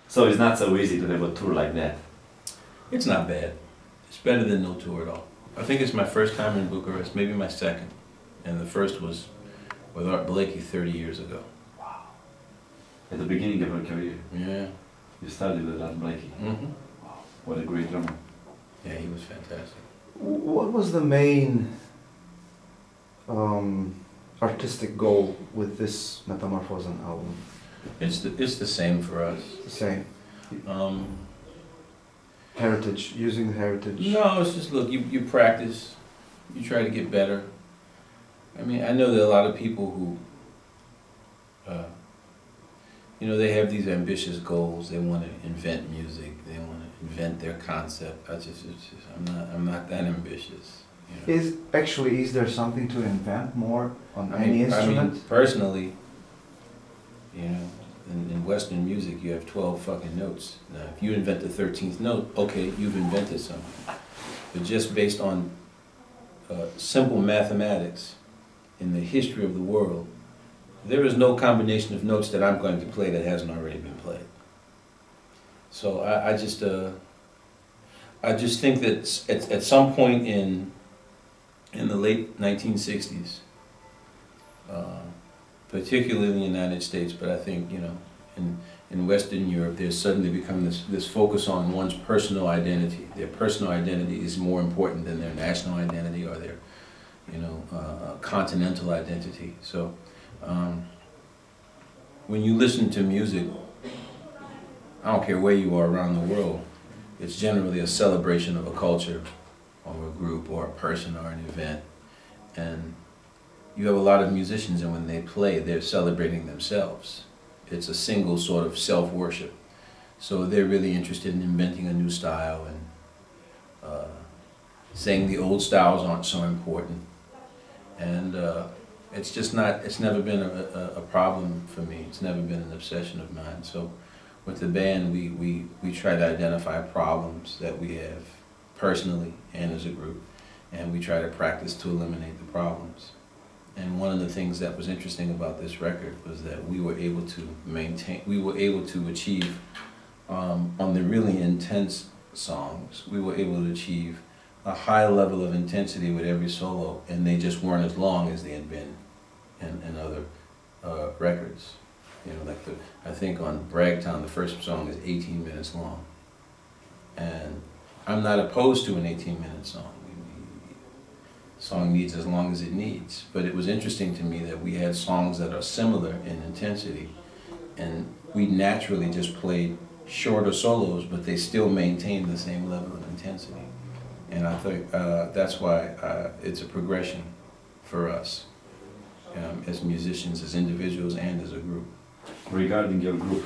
So it's not so easy to have a tour like that. It's not bad. It's better than no tour at all. I think it's my first time in Bucharest, maybe my second. And the first was with Art Blakey 30 years ago. Wow. At the beginning of your career? Yeah. You started with Art Blakey? Mm-hmm. Wow. What a great drummer. Yeah, he was fantastic. What was the main artistic goal with this Metamorphosen album? It's the same for us. The same. Heritage, using heritage. No, it's just, look, you practice, you try to get better. I mean, I know there are a lot of people who, you know, they have these ambitious goals. They want to invent music. They want to invent their concept. I'm not that ambitious. You know? Is there something to invent more on any instrument? I mean, personally, you know, in Western music, you have 12 fucking notes. Now, if you invent the 13th note, okay, you've invented something. But just based on simple mathematics in the history of the world, there is no combination of notes that I'm going to play that hasn't already been played. So I just think that at some point in the late 1960s, particularly in the United States, but I think, you know, in Western Europe, there's suddenly become this focus on one's personal identity. Their personal identity is more important than their national identity or their, you know, continental identity. So when you listen to music, I don't care where you are around the world, it's generally a celebration of a culture or a group or a person or an event. And you have a lot of musicians, and when they play, they're celebrating themselves. It's a single sort of self-worship. So they're really interested in inventing a new style and saying the old styles aren't so important. And it's just not, it's never been a problem for me. It's never been an obsession of mine. So with the band, we try to identify problems that we have personally and as a group, and we try to practice to eliminate the problems. And one of the things that was interesting about this record was that we were able to achieve, on the really intense songs, we were able to achieve a high level of intensity with every solo, and they just weren't as long as they had been in other records. You know, like I think on Bragtown, the first song is 18 minutes long. And I'm not opposed to an 18-minute song. Song needs as long as it needs. But it was interesting to me that we had songs that are similar in intensity, and we naturally just played shorter solos, but they still maintained the same level of intensity. And I think that's why it's a progression for us as musicians, as individuals, and as a group. Regarding your group,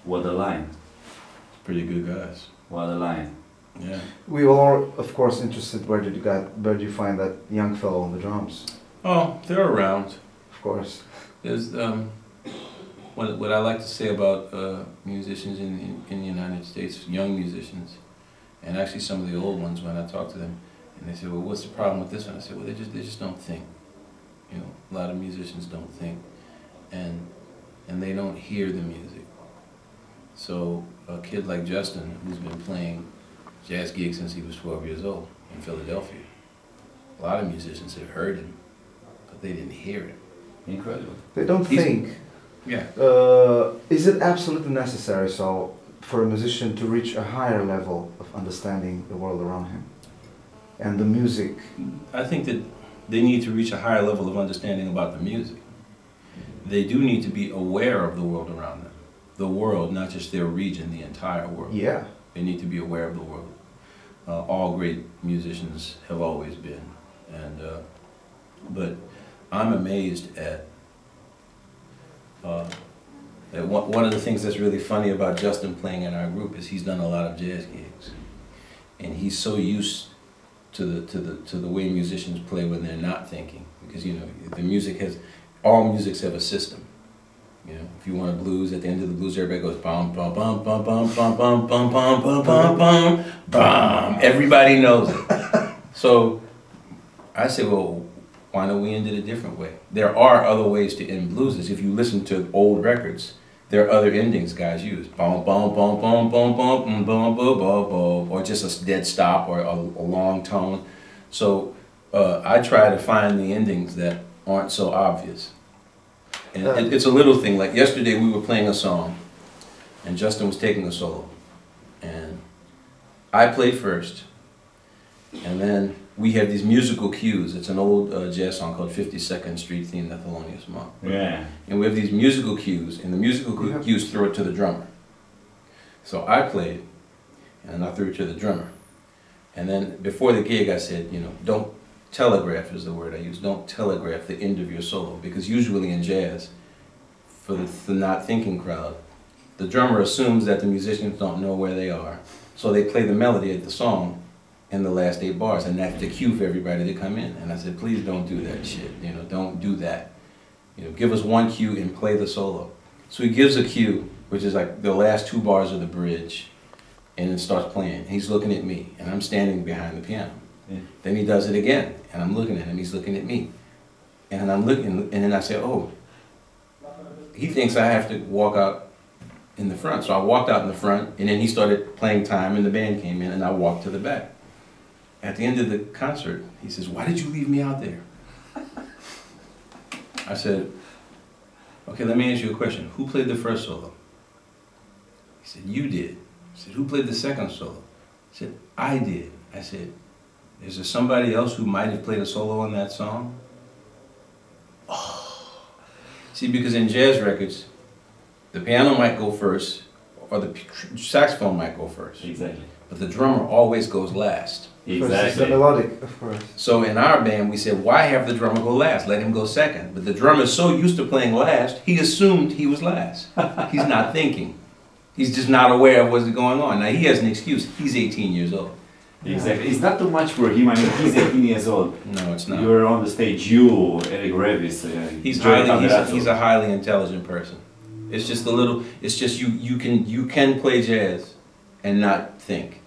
what a line. Pretty good guys. What a line. Yeah. We were all, of course, interested where did you find that young fellow on the drums? Oh, they're around. Of course. There's what I like to say about musicians in the United States, young musicians, and actually some of the old ones when I talk to them, and they say, well, what's the problem with this one? I say, well, they just don't think. You know, a lot of musicians don't think, and they don't hear the music. So a kid like Justin, who's been playing jazz gigs since he was 12 years old in Philadelphia, a lot of musicians have heard him, but they didn't hear him. Incredible. They don't think. Yeah. Is it absolutely necessary for a musician to reach a higher level of understanding the world around him and the music? I think that they need to reach a higher level of understanding about the music. They do need to be aware of the world around them. The world, not just their region, the entire world. Yeah. They need to be aware of the world. All great musicians have always been. But I'm amazed at one of the things that's really funny about Justin playing in our group is he's done a lot of jazz gigs, and he's so used to the way musicians play when they're not thinking, because you know all musics have a system. You know, if you want a blues, at the end of the blues, everybody goes bum bum bum bum bum bum bum bum bum bum bum bum bum. Everybody knows it. So I say, well, why don't we end it a different way? There are other ways to end blueses. If you listen to old records, there are other endings guys use. Boom, boom, boom, boom, boom, boom, boom, boom, boom, boom, or just a dead stop or a long tone. So I try to find the endings that aren't so obvious. And it's a little thing. Like yesterday we were playing a song and Justin was taking a solo. And I played first. And then we have these musical cues. It's an old jazz song called 52nd Street Theme, the Thelonious Monk. Yeah. And we have these musical cues, and the musical cues throw it to the drummer. So I played, and I threw it to the drummer. And then before the gig I said, you know, don't telegraph is the word I use. Don't telegraph the end of your solo, because usually in jazz, for the not thinking crowd, the drummer assumes that the musicians don't know where they are. So they play the melody of the song in the last 8 bars, and that's the cue for everybody to come in. And I said, please don't do that shit. You know, don't do that. You know, give us one cue and play the solo. So he gives a cue, which is like the last 2 bars of the bridge, and then starts playing. He's looking at me, and I'm standing behind the piano. Yeah. Then he does it again, and I'm looking at him. He's looking at me, and I'm looking, and then I say, oh, he thinks I have to walk out in the front. So I walked out in the front, and then he started playing time, and the band came in, and I walked to the back. At the end of the concert, he says, why did you leave me out there? I said, okay, let me ask you a question. Who played the first solo? He said, you did. I said, who played the second solo? He said, I did. I said, is there somebody else who might have played a solo on that song? Oh. See, because in jazz records, the piano might go first, or the saxophone might go first. Exactly. But the drummer always goes last. Exactly. It's the melodic, of course. So in our band, we said, why have the drummer go last? Let him go second. But the drummer's so used to playing last, he assumed he was last. He's not thinking. He's just not aware of what's going on. Now, he has an excuse. He's 18 years old. Exactly. It's not too much for him. I mean, he's 18 years old. No, it's not. You're on the stage, you, Eric Revis. He's a highly intelligent person. It's just a little, it's just you can play jazz and not think.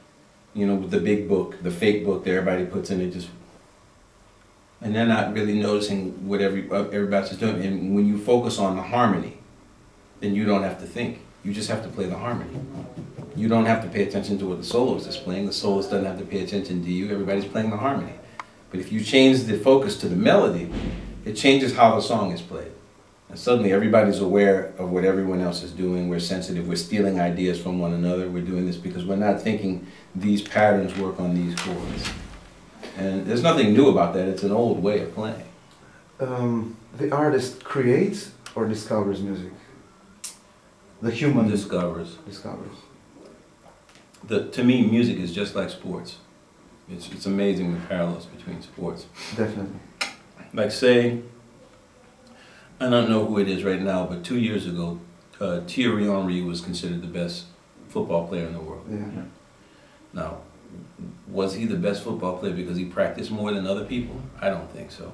You know, with the big book, the fake book that everybody puts in it, just, and they're not really noticing what everybody's just doing. And when you focus on the harmony, then you don't have to think. You just have to play the harmony. You don't have to pay attention to what the soloist is playing. The soloist doesn't have to pay attention to you. Everybody's playing the harmony. But if you change the focus to the melody, it changes how the song is played. And suddenly everybody's aware of what everyone else is doing. We're sensitive. We're stealing ideas from one another. We're doing this because we're not thinking these patterns work on these chords. And there's nothing new about that. It's an old way of playing. The artist creates or discovers music? The human discovers. Discovers. To me, music is just like sports. It's amazing the parallels between sports. Definitely. Like say, I don't know who it is right now, but 2 years ago, Thierry Henry was considered the best football player in the world. Yeah. Now, was he the best football player because he practiced more than other people? I don't think so.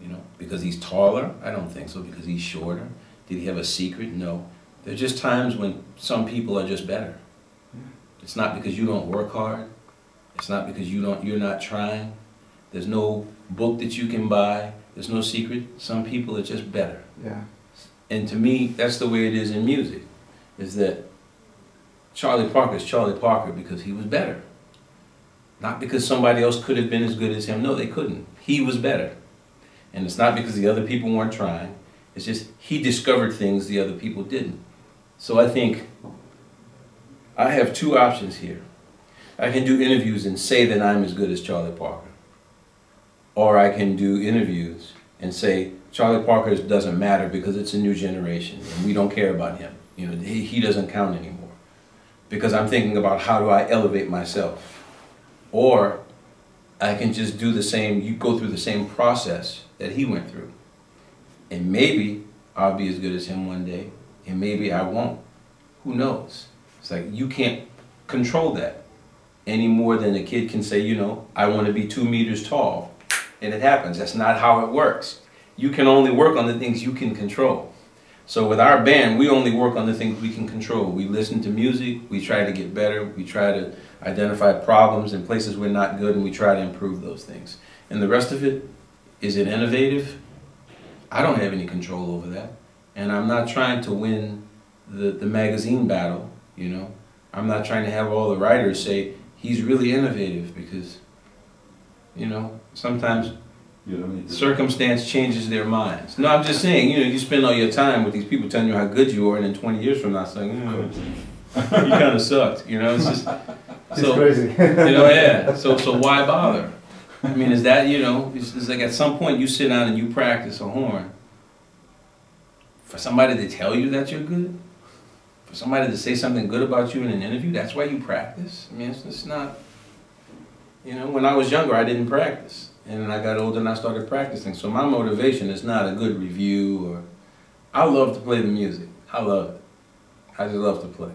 You know, because he's taller? I don't think so. Because he's shorter? Did he have a secret? No. There's just times when some people are just better. It's not because you don't work hard. It's not because you're not trying. There's no book that you can buy. There's no secret. Some people are just better. Yeah. And to me, that's the way it is in music. Is that Charlie Parker is Charlie Parker because he was better. Not because somebody else could have been as good as him. No, they couldn't. He was better. And it's not because the other people weren't trying. It's just he discovered things the other people didn't. So I think I have 2 options here. I can do interviews and say that I'm as good as Charlie Parker. Or I can do interviews and say Charlie Parker doesn't matter because it's a new generation and we don't care about him. You know, he doesn't count anymore. Because I'm thinking about how do I elevate myself. Or I can just do the same, you go through the same process that he went through. And maybe I'll be as good as him one day, and maybe I won't. Who knows? It's like you can't control that any more than a kid can say, you know, I want to be 2 meters tall. And it happens. That's not how it works. You can only work on the things you can control. So with our band, we only work on the things we can control. We listen to music, we try to get better, we try to identify problems in places we're not good, and we try to improve those things. And the rest of it, is it innovative? I don't have any control over that. And I'm not trying to win the magazine battle, you know. I'm not trying to have all the writers say he's really innovative, because, you know, sometimes You don't need to. circumstance changes their minds. No, I'm just saying, you know, you spend all your time with these people telling you how good you are, and then 20 years from now saying, you kind of sucked, you know. It's just It's crazy. you know, yeah. So why bother? I mean, is that, you know, it's like at some point you sit down and you practice a horn. For somebody to tell you that you're good, for somebody to say something good about you in an interview, that's why you practice. I mean, it's not, you know, when I was younger, I didn't practice. And then I got older and I started practicing. So my motivation is not a good review, or, I love to play the music. I love it. I just love to play.